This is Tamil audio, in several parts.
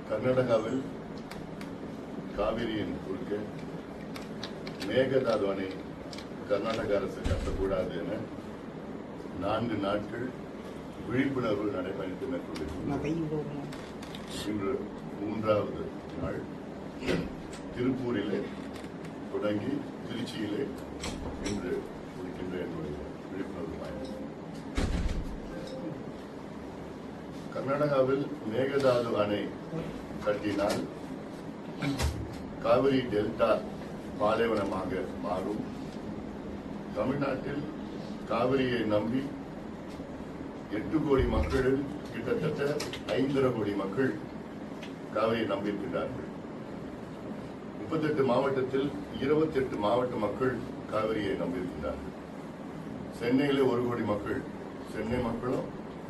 கர்நாடகாவில் காவிரியின் குறுக்கே மேகதாது அணை கர்நாடக அரசு கட்டக்கூடாது என 4 நாட்கள் விழிப்புணர்வு நடைபயணத்தை மேற்கொண்டிருக்கிறது. இன்று 3வது நாள் திருப்பூரிலே தொடங்கி திருச்சியிலே இன்று இருக்கின்ற என்னுடைய விழிப்புணர்வு பயணம். கர்நாடகாவில் மேகதாது அணை கட்டினால் காவிரி டெல்டா பாலைவனமாக மாறும். தமிழ்நாட்டில் காவிரியை நம்பி 8 கோடி மக்களில் கிட்டத்தட்ட 5.5 கோடி மக்கள் காவிரியை நம்பியிருக்கிறார்கள். 38 மாவட்டத்தில் 28 மாவட்ட மக்கள் காவிரியை நம்பியிருக்கிறார்கள். சென்னையிலே 1 கோடி மக்கள், சென்னை மக்களும்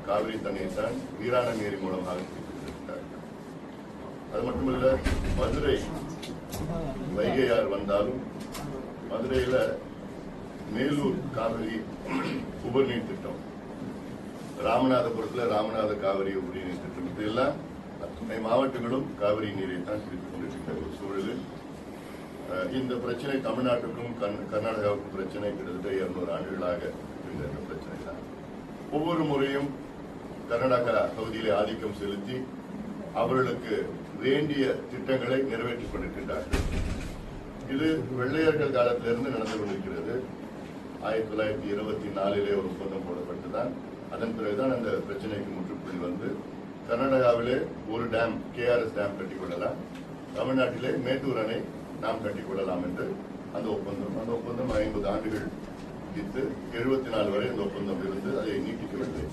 காவிரி தண்ணீரை தான் வீராணம் ஏரி மூலமாக இருக்கிறார்கள். அது மட்டுமல்ல, மதுரை வைகையார் வந்தாலும் மதுரையில மேலூர் காவிரி உபரிநீர் திட்டம், ராமநாதபுரத்தில் ராமநாத காவிரி உபரிநீர் திட்டம், இதெல்லாம் அத்தனை மாவட்டங்களும் காவிரி நீரை தான் பிடித்துக் கொண்டிருக்கிற ஒரு சூழலில் இந்த பிரச்சனை தமிழ்நாட்டுக்கும் கர்நாடகாவுக்கும் பிரச்சனை கிட்டத்தட்ட 200 ஆண்டுகளாக இருந்த பிரச்சனை தான். ஒவ்வொரு முறையும் கர்நாடகா பகுதியிலே ஆதிக்கம் செலுத்தி அவர்களுக்கு வேண்டிய திட்டங்களை நிறைவேற்றிக் கொண்டிருக்கின்றார்கள். இது வெள்ளையர்கள் காலத்திலிருந்து நடந்து கொண்டிருக்கிறது. 1924 ஒரு ஒப்பந்தம் போடப்பட்டுதான் அதன் பிறகுதான் அந்த பிரச்சனைக்கு முற்றுப்புள்ளி வந்து கர்நாடகாவிலே ஒரு டேம், KRS டேம் கட்டிக்கொள்ளலாம், தமிழ்நாட்டிலே மேட்டூர் அணை நாம் கட்டிக்கொள்ளலாம் என்று அந்த ஒப்பந்தம் 50 ஆண்டுகள் முடித்து 74 வரை அந்த ஒப்பந்தம் இருந்து அதை நீட்டிக்கவில்லை.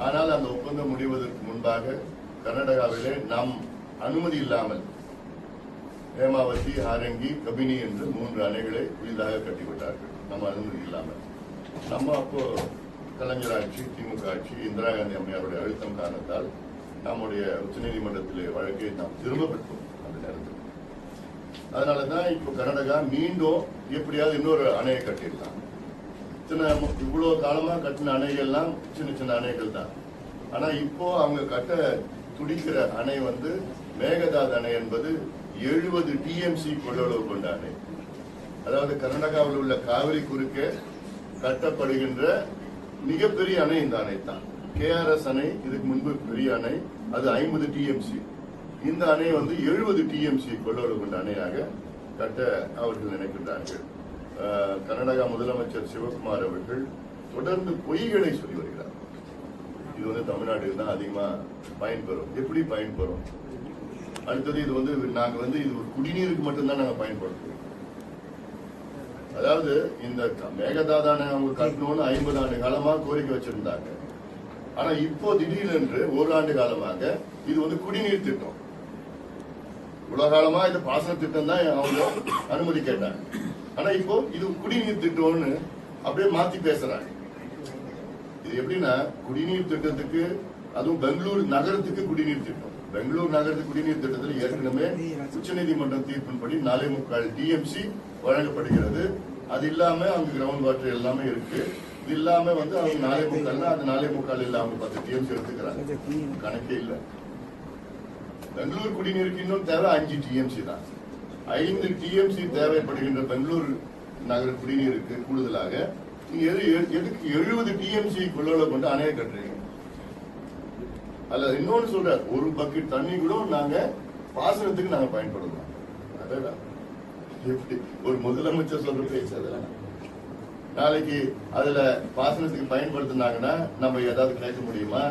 ஆனால் அந்த ஒப்பந்தம் முடிவதற்கு முன்பாக கர்நாடகாவிலே நாம் அனுமதி இல்லாமல் ஹேமாவதி, ஆரங்கி, கபினி என்று 3 அணைகளை புதிதாக கட்டிவிட்டார்கள். நம்ம அனுமதி இல்லாமல். நம்ம அப்போ கலைஞர் ஆட்சி, திமுக ஆட்சி, இந்திரா காந்தி அம்மையாருடைய அழுத்தம் காரணத்தால் நம்முடைய உச்சநீதிமன்றத்திலே வழக்கை நாம் திரும்ப பெற்றோம் அந்த நேரத்தில். அதனாலதான் இப்போ கர்நாடகா மீண்டும் எப்படியாவது இன்னொரு அணையை கட்டிடலாம். இவ்வளவு காலமா கட்டின அணைகள்லாம் சின்ன அணைகள் தான். ஆனா இப்போ அவங்க கட்ட துடிக்கிற அணை வந்து மேகதாது அணை என்பது 70 TMC கொள்ளளவு கொண்ட அணை. அதாவது கர்நாடகாவில் உள்ள காவிரி குறுக்கே கட்டப்படுகின்ற மிகப்பெரிய அணை இந்த அணை தான். KRS அணை இதுக்கு முன்பு பெரிய அணை, அது 50 TMC. இந்த அணை வந்து 70 TMC கொள்ளளவு கொண்ட அணையாக கட்ட அவர்கள் நினைக்கின்றார்கள். கர்நாடகா முதலமைச்சர் சிவகுமார் அவர்கள் தொடர்ந்து பொய்களை சொல்லி வருகிறார். இது வந்து தமிழ்நாட்டில் தான் அதிகமா பயன்பெறும். எப்படி பயன்பெறும்? அடுத்தது இது வந்து நாங்க வந்து இது ஒரு குடிநீருக்கு மட்டும்தான் நாங்க பயன்படுத்துவோம். அதாவது இந்த மேகதாதான அவங்க கட்டணும்னு 50 ஆண்டு காலமா கோரிக்கை வச்சிருந்தாங்க. ஆனா இப்போ திடீரென்று 1 ஆண்டு காலமாக இது வந்து குடிநீர் திட்டம். இவ்வளவு காலமா இது பாசன திட்டம் தான் அவங்க அனுமதி கேட்டாங்க. ஆனா இப்போ இது குடிநீர் திட்டம்னு அப்படியே மாத்தி பேசுறாங்க. இது எப்படின்னா, குடிநீர் திட்டத்துக்கு, அதுவும் பெங்களூர் நகரத்துக்கு குடிநீர் திட்டம், பெங்களூர் நகரத்துக்கு குடிநீர் திட்டத்தில் ஏற்கனவே உச்சநீதிமன்றம் தீர்ப்பின்படி 4.25 TMC வழங்கப்படுகிறது. அது இல்லாம அவங்க கிரவுண்ட் வாட்டர் எல்லாமே இருக்கு. இது இல்லாம வந்து அவங்க 4.25 அது 4.25 இல்ல அவங்க 10 TMC எடுத்துக்கிறாங்க. கணக்கே இல்லை. பெங்களூர் குடிநீருக்கு இன்னும் தேவை 5 TMC தான். 5 TMC தேவைப்படுகின்ற பெங்களூர் நகர குடிநீருக்கு கூடுதலாக நீங்க எதுக்கு 70 TMC கொள்ளளவு கொண்டு அணையை கட்டுறீங்க? அல்ல இன்னொன்னு சொல்ற, ஒரு பக்கெட் தண்ணி கூட நாங்க பாசனத்துக்கு நாங்க பயன்படுத்தலாம். அதான் எப்படி ஒரு முதலமைச்சர் சொல்ற பேச்சு? அதெல்லாம் நாளைக்கு அதுல பாசனத்துக்கு பயன்படுத்தினாங்கன்னா நம்ம ஏதாவது கேட்க முடியுமா?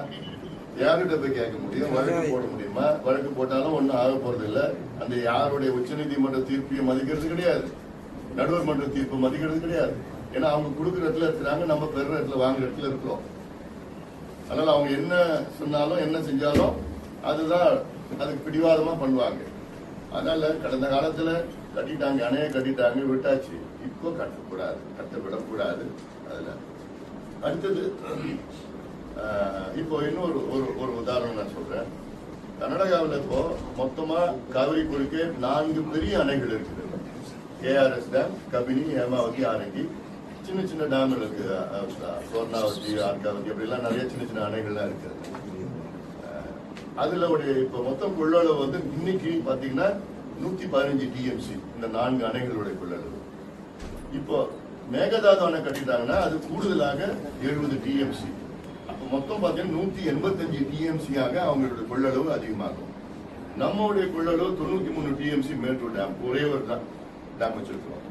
யார்கிட்ட போய் கேட்க முடியும்? வழக்கு போட முடியுமா? வழக்கு போட்டாலும் ஒன்னும் ஆக போறது இல்ல. அந்த யாருடைய உச்சநீதிமன்ற தீர்ப்பையும் மதிக்கிறது கிடையாது, நடுவர் மன்ற தீர்ப்பு மதிக்கிறது கிடையாது. ஏன்னா அவங்க கொடுக்குற இடத்துல இருக்கிறாங்க, நம்ம பெற இடத்துல வாங்குற இடத்துல இருக்கிறோம். அதனால அவங்க என்ன சொன்னாலும் என்ன செஞ்சாலும் அதுதான் அதுக்கு பிடிவாதமா பண்ணுவாங்க. அதனால கடந்த காலத்துல கட்டிட்டாங்க, அணையை கட்டிட்டாங்க, விட்டாச்சு. இப்போ கட்டக்கூடாது, கட்டவிடக்கூடாது. அதுல அடுத்தது இப்போ இன்னொரு ஒரு உதாரணம் நான் சொல்றேன். கர்நாடகாவில் இப்போ மொத்தமா காவிரி குறுக்கே 4 பெரிய அணைகள் இருக்குது. KRS டேம், கபினி, ஹேமாவதி, ஆரங்கி, சின்ன டேம் இருக்கு, சோர்ணாவதி, ஆர்காவதி, அப்படி எல்லாம் நிறைய சின்ன அணைகள்லாம் இருக்கு. அதுல இப்ப மொத்தம் கொள்ளளவு வந்து இன்னைக்கு பாத்தீங்கன்னா 115 டிஎம்சி இந்த 4 அணைகளுடைய கொள்ளளவு. இப்போ மேகதாது அணை கட்டிட்டாங்கன்னா அது கூடுதலாக 70 டிஎம்சி. அப்ப மொத்தம் பாத்தீங்கன்னா 185 டிஎம்சியாக அவங்களுடைய கொள்ளளவு அதிகமாகும். நம்மளுடைய கொள்ளளவு 93 டிஎம்சி மேட்டூர் டேம், ஒரே ஒரு டேம் வச்சிருக்கிறோம்.